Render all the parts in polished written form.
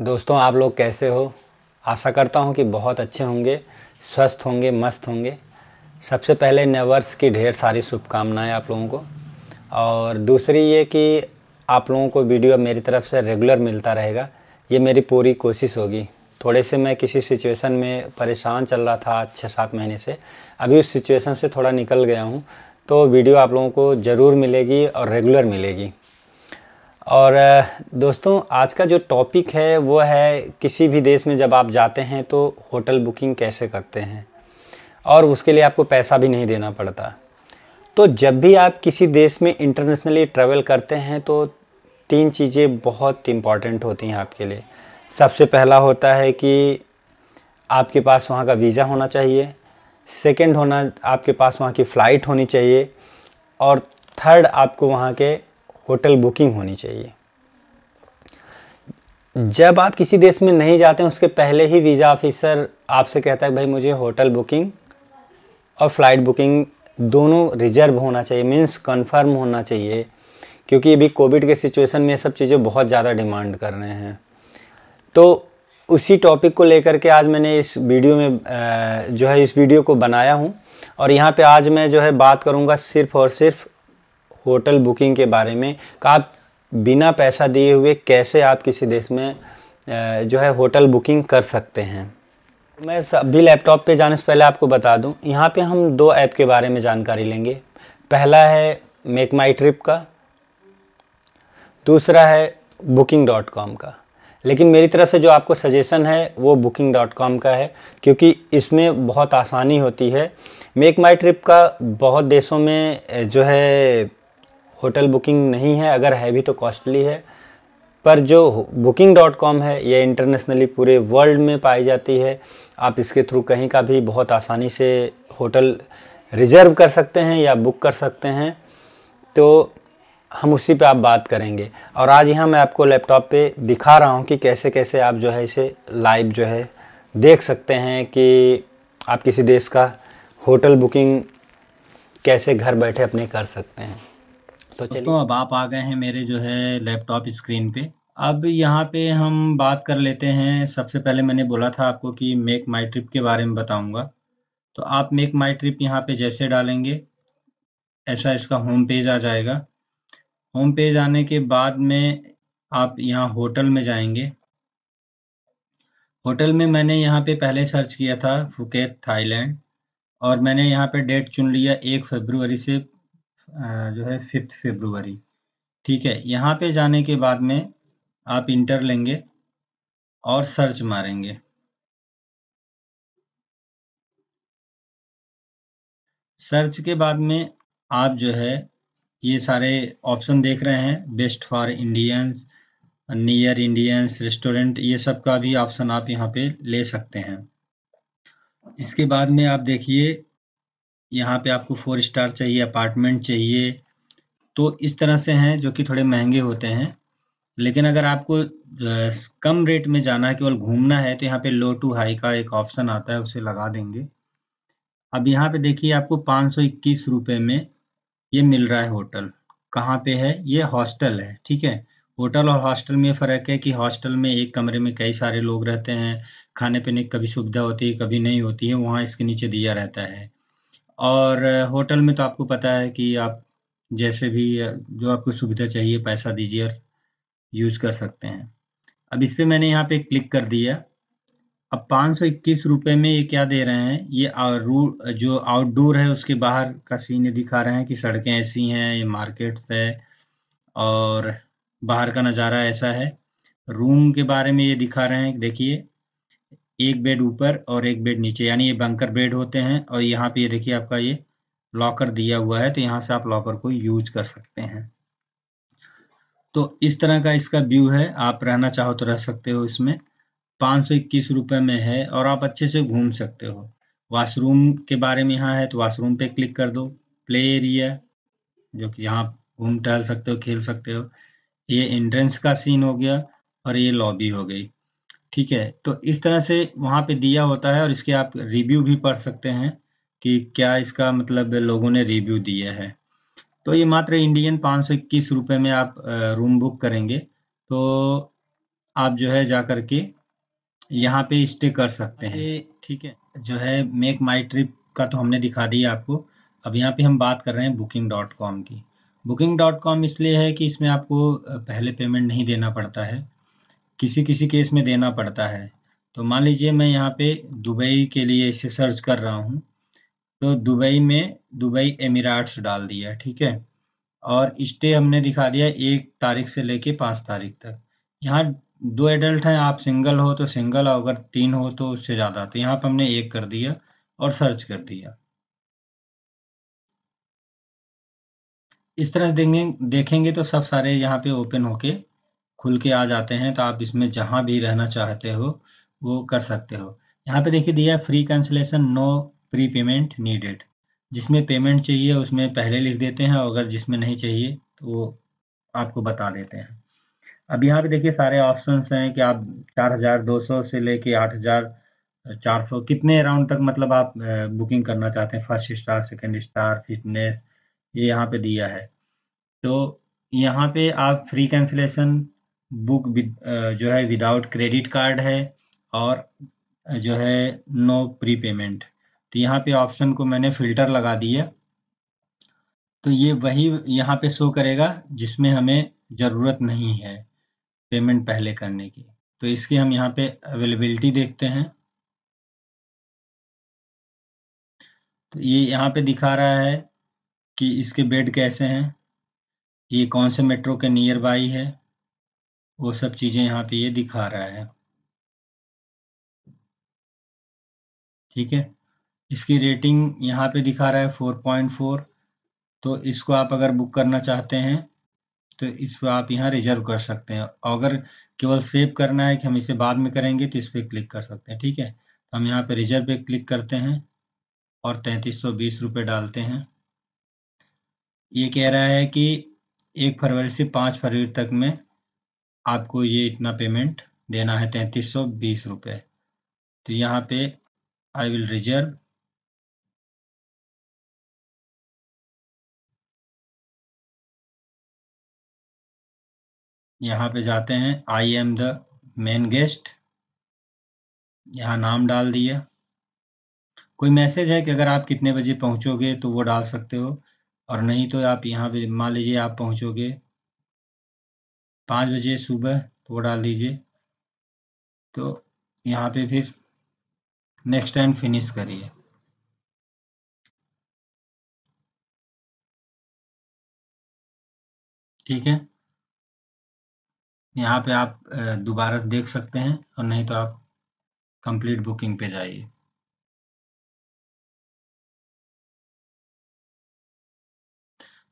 दोस्तों, आप लोग कैसे हो? आशा करता हूँ कि बहुत अच्छे होंगे, स्वस्थ होंगे, मस्त होंगे। सबसे पहले नए वर्ष की ढेर सारी शुभकामनाएं आप लोगों को। और दूसरी ये कि आप लोगों को वीडियो मेरी तरफ से रेगुलर मिलता रहेगा, ये मेरी पूरी कोशिश होगी। थोड़े से मैं किसी सिचुएशन में परेशान चल रहा था 6-7 महीने से, अभी उस सिचुएशन से थोड़ा निकल गया हूँ, तो वीडियो आप लोगों को ज़रूर मिलेगी और रेगुलर मिलेगी। और दोस्तों, आज का जो टॉपिक है वो है किसी भी देश में जब आप जाते हैं तो होटल बुकिंग कैसे करते हैं, और उसके लिए आपको पैसा भी नहीं देना पड़ता। तो जब भी आप किसी देश में इंटरनेशनली ट्रैवल करते हैं तो 3 चीज़ें बहुत इम्पॉर्टेंट होती हैं आपके लिए। सबसे पहला होता है कि आपके पास वहाँ का वीज़ा होना चाहिए। सेकंड होना, आपके पास वहाँ की फ़्लाइट होनी चाहिए। और थर्ड, आपको वहाँ के होटल बुकिंग होनी चाहिए। जब आप किसी देश में नहीं जाते हैं उसके पहले ही वीज़ा ऑफिसर आपसे कहता है भाई मुझे होटल बुकिंग और फ़्लाइट बुकिंग दोनों रिजर्व होना चाहिए, मीन्स कंफर्म होना चाहिए, क्योंकि अभी कोविड के सिचुएशन में ये सब चीज़ें बहुत ज़्यादा डिमांड कर रहे हैं। तो उसी टॉपिक को लेकर के आज मैंने इस वीडियो में जो है इस वीडियो को बनाया हूँ। और यहाँ पे आज मैं जो है बात करूँगा सिर्फ़ और सिर्फ होटल बुकिंग के बारे में कि आप बिना पैसा दिए हुए कैसे आप किसी देश में जो है होटल बुकिंग कर सकते हैं। मैं अभी लैपटॉप पे जाने से पहले आपको बता दूं, यहाँ पे हम 2 ऐप के बारे में जानकारी लेंगे। पहला है मेक माई ट्रिप का, दूसरा है booking.com का। लेकिन मेरी तरफ से जो आपको सजेशन है वो booking.com का है, क्योंकि इसमें बहुत आसानी होती है। मेक माई ट्रिप का बहुत देशों में जो है होटल बुकिंग नहीं है, अगर है भी तो कॉस्टली है। पर जो booking.com है ये इंटरनेशनली पूरे वर्ल्ड में पाई जाती है। आप इसके थ्रू कहीं का भी बहुत आसानी से होटल रिज़र्व कर सकते हैं या बुक कर सकते हैं। तो हम उसी पे आप बात करेंगे। और आज यहाँ मैं आपको लैपटॉप पे दिखा रहा हूँ कि कैसे कैसे आप जो है इसे लाइव जो है देख सकते हैं कि आप किसी देश का होटल बुकिंग कैसे घर बैठे अपने कर सकते हैं। तो चलिए, अब आप आ गए हैं मेरे जो है लैपटॉप स्क्रीन पे। अब यहाँ पे हम बात कर लेते हैं। सबसे पहले मैंने बोला था आपको कि मेक माई ट्रिप के बारे में बताऊंगा। तो आप मेक माई ट्रिप यहाँ पे जैसे डालेंगे ऐसा इसका होम पेज आ जाएगा। होम पेज आने के बाद में आप यहाँ होटल में जाएंगे। होटल में मैंने यहाँ पे पहले सर्च किया था फुकेट थाईलैंड, और मैंने यहाँ पे डेट चुन लिया 1 फरवरी से जो है 5 फरवरी। ठीक है, यहाँ पे जाने के बाद में आप इंटर लेंगे और सर्च मारेंगे। सर्च के बाद में आप जो है ये सारे ऑप्शन देख रहे हैं, best for Indians, near Indians, restaurant, ये सब का भी ऑप्शन आप यहाँ पे ले सकते हैं। इसके बाद में आप देखिए यहाँ पे आपको 4 स्टार चाहिए, अपार्टमेंट चाहिए, तो इस तरह से हैं जो कि थोड़े महंगे होते हैं। लेकिन अगर आपको कम रेट में जाना है, केवल घूमना है, तो यहाँ पे लो टू हाई का एक ऑप्शन आता है, उसे लगा देंगे। अब यहाँ पे देखिए आपको 521 रुपए में ये मिल रहा है होटल। कहाँ पे है? ये हॉस्टल है, ठीक है। होटल और हॉस्टल में फ़र्क है कि हॉस्टल में एक कमरे में कई सारे लोग रहते हैं, खाने पीने की कभी सुविधा होती है कभी नहीं होती है, वहाँ इसके नीचे दिया रहता है। और होटल में तो आपको पता है कि आप जैसे भी जो आपको सुविधा चाहिए पैसा दीजिए और यूज़ कर सकते हैं। अब इस पे मैंने यहाँ पे क्लिक कर दिया। अब 521 रुपए में ये क्या दे रहे हैं, ये जो आउटडोर है उसके बाहर का सीन दिखा रहे हैं कि सड़कें ऐसी हैं, ये मार्केट्स है और बाहर का नज़ारा ऐसा है। रूम के बारे में ये दिखा रहे हैं, देखिए एक बेड ऊपर और एक बेड नीचे, यानी ये बंकर बेड होते हैं। और यहाँ पे ये देखिए आपका ये लॉकर दिया हुआ है, तो यहाँ से आप लॉकर को यूज कर सकते हैं। तो इस तरह का इसका व्यू है, आप रहना चाहो तो रह सकते हो इसमें। 521 रुपए में है और आप अच्छे से घूम सकते हो। वॉशरूम के बारे में यहाँ है तो वॉशरूम पे क्लिक कर दो। प्ले एरिया, जो कि यहाँ घूम टहल सकते हो, खेल सकते हो। ये एंट्रेंस का सीन हो गया और ये लॉबी हो गई, ठीक है। तो इस तरह से वहाँ पे दिया होता है और इसके आप रिव्यू भी पढ़ सकते हैं कि क्या इसका मतलब लोगों ने रिव्यू दिया है। तो ये मात्र इंडियन 521 रुपए में आप रूम बुक करेंगे तो आप जो है जा करके यहाँ पे स्टे कर सकते हैं। ठीक है, जो है मेक माई ट्रिप का तो हमने दिखा दिया आपको। अब यहाँ पे हम बात कर रहे हैं booking.com की। booking.com इसलिए है कि इसमें आपको पहले पेमेंट नहीं देना पड़ता है, किसी किसी केस में देना पड़ता है। तो मान लीजिए मैं यहाँ पे दुबई के लिए इसे सर्च कर रहा हूँ, तो दुबई में दुबई एमिराट्स डाल दिया, ठीक है। और स्टे हमने दिखा दिया 1 तारीख से लेके 5 तारीख तक। यहाँ 2 एडल्ट हैं, आप सिंगल हो तो सिंगल, और अगर 3 हो तो उससे ज़्यादा। तो यहाँ पे हमने 1 कर दिया और सर्च कर दिया। इस तरह से देखेंगे तो सब सारे यहाँ पे ओपन होके खुल के आ जाते हैं। तो आप इसमें जहाँ भी रहना चाहते हो वो कर सकते हो। यहाँ पे देखिए दिया है free cancellation, no prepayment needed. जिसमें पेमेंट चाहिए उसमें पहले लिख देते हैं, और अगर जिसमें नहीं चाहिए तो वो आपको बता देते हैं। अब यहाँ पे देखिए सारे ऑप्शंस हैं कि आप 4,200 से लेके 8,400 कितने अराउंड तक मतलब आप बुकिंग करना चाहते हैं, first star, second star, fitness, ये यहाँ पे दिया है। तो यहाँ पे आप फ्री कैंसिलेशन बुक जो है विदाउट क्रेडिट कार्ड है, और जो है नो प्री पेमेंट। तो यहाँ पे ऑप्शन को मैंने फिल्टर लगा दिया, तो ये वही यहाँ पे शो करेगा जिसमें हमें ज़रूरत नहीं है पेमेंट पहले करने की। तो इसकी हम यहाँ पे अवेलेबिलिटी देखते हैं। तो ये यहाँ पे दिखा रहा है कि इसके बेड कैसे हैं, ये कौन से मेट्रो के नियर बाई है, वो सब चीज़ें यहाँ पे ये दिखा रहा है। ठीक है, इसकी रेटिंग यहाँ पे दिखा रहा है 4.4। तो इसको आप अगर बुक करना चाहते हैं तो इसको आप यहाँ रिजर्व कर सकते हैं। अगर केवल सेव करना है कि हम इसे बाद में करेंगे तो इस पर क्लिक कर सकते हैं। ठीक है, तो हम यहाँ पे रिजर्व पे क्लिक करते हैं और 3320 रुपये डालते हैं। ये कह रहा है कि 1 फरवरी से 5 फरवरी तक में आपको ये इतना पेमेंट देना है, 3320 रुपये। तो यहाँ पे आई विल रिजर्व। यहाँ पे जाते हैं, I am the main guest, यहाँ नाम डाल दिया। कोई मैसेज है कि अगर आप कितने बजे पहुँचोगे तो वो डाल सकते हो, और नहीं तो आप यहाँ पे मान लीजिए आप पहुँचोगे 5 बजे सुबह तो वो डाल दीजिए। तो यहाँ पे फिर नेक्स्ट टाइम फिनिश करिए। ठीक है, यहाँ पे आप दोबारा देख सकते हैं, और नहीं तो आप कंप्लीट बुकिंग पे जाइए।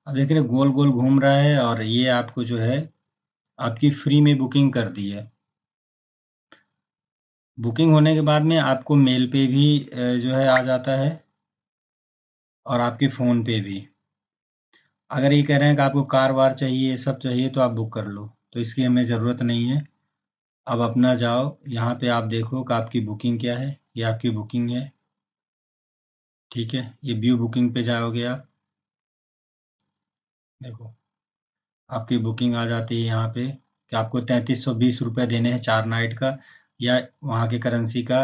अब देख रहे गोल गोल घूम रहा है, और ये आपको जो है आपकी फ्री में बुकिंग कर दी है। बुकिंग होने के बाद में आपको मेल पे भी जो है आ जाता है, और आपके फ़ोन पे भी। अगर ये कह रहे हैं कि आपको कार वार चाहिए, ये सब चाहिए, तो आप बुक कर लो, तो इसकी हमें ज़रूरत नहीं है। अब अपना जाओ, यहाँ पे आप देखो कि आपकी बुकिंग क्या है। ये आपकी बुकिंग है। ठीक है, ये व्यू बुकिंग पे जाओगे आप, देखो आपकी बुकिंग आ जाती है यहाँ पे कि आपको 3320 रुपये देने हैं 4 नाइट का, या वहाँ के करेंसी का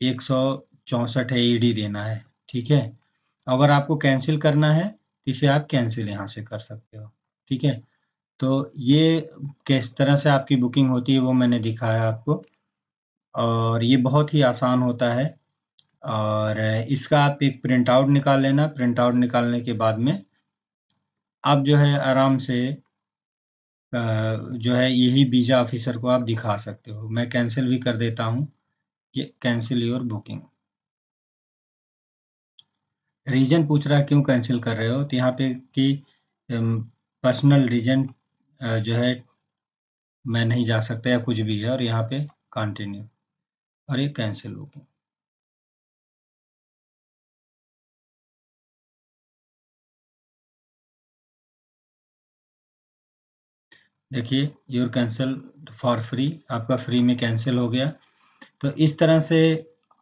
164 AED देना है। ठीक है, अगर आपको कैंसिल करना है तो इसे आप कैंसिल यहाँ से कर सकते हो। ठीक है, तो ये किस तरह से आपकी बुकिंग होती है वो मैंने दिखाया आपको, और ये बहुत ही आसान होता है। और इसका आप एक प्रिंट आउट निकाल लेना। प्रिंट आउट निकालने के बाद में आप जो है आराम से जो है यही वीज़ा ऑफिसर को आप दिखा सकते हो। मैं कैंसिल भी कर देता हूँ, ये कैंसिल योर बुकिंग। रीज़न पूछ रहा है क्यों कैंसिल कर रहे हो, तो यहाँ पे कि पर्सनल रीज़न जो है मैं नहीं जा सकता या कुछ भी है, और यहाँ पे कंटिन्यू, और ये कैंसिल बुकिंग। देखिए योर कैंसिल फॉर फ्री, आपका फ्री में कैंसिल हो गया। तो इस तरह से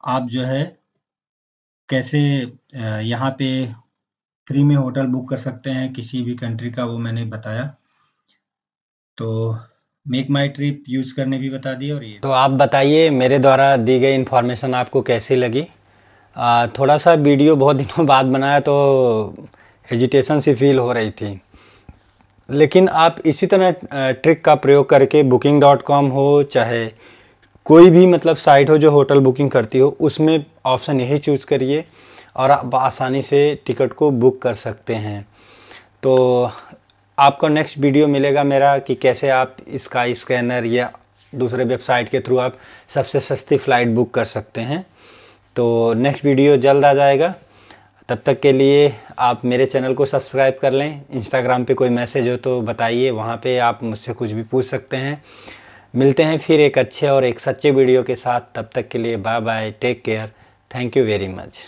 आप जो है कैसे यहाँ पे फ्री में होटल बुक कर सकते हैं किसी भी कंट्री का, वो मैंने बताया। तो मेक माई ट्रिप यूज़ करने भी बता दिए। और ये तो आप बताइए मेरे द्वारा दी गई इन्फॉर्मेशन आपको कैसी लगी। थोड़ा सा वीडियो बहुत दिनों बाद बनाया तो हेजिटेशन सी फील हो रही थी, लेकिन आप इसी तरह ट्रिक का प्रयोग करके booking.com हो चाहे कोई भी मतलब साइट हो जो होटल बुकिंग करती हो, उसमें ऑप्शन यही चूज़ करिए और आप आसानी से टिकट को बुक कर सकते हैं। तो आपको नेक्स्ट वीडियो मिलेगा मेरा कि कैसे आप स्काई स्कैनर या दूसरे वेबसाइट के थ्रू आप सबसे सस्ती फ़्लाइट बुक कर सकते हैं। तो नेक्स्ट वीडियो जल्द आ जाएगा। तब तक के लिए आप मेरे चैनल को सब्सक्राइब कर लें। इंस्टाग्राम पे कोई मैसेज हो तो बताइए, वहाँ पे आप मुझसे कुछ भी पूछ सकते हैं। मिलते हैं फिर एक अच्छे और एक सच्चे वीडियो के साथ। तब तक के लिए bye bye, take care, thank you very much.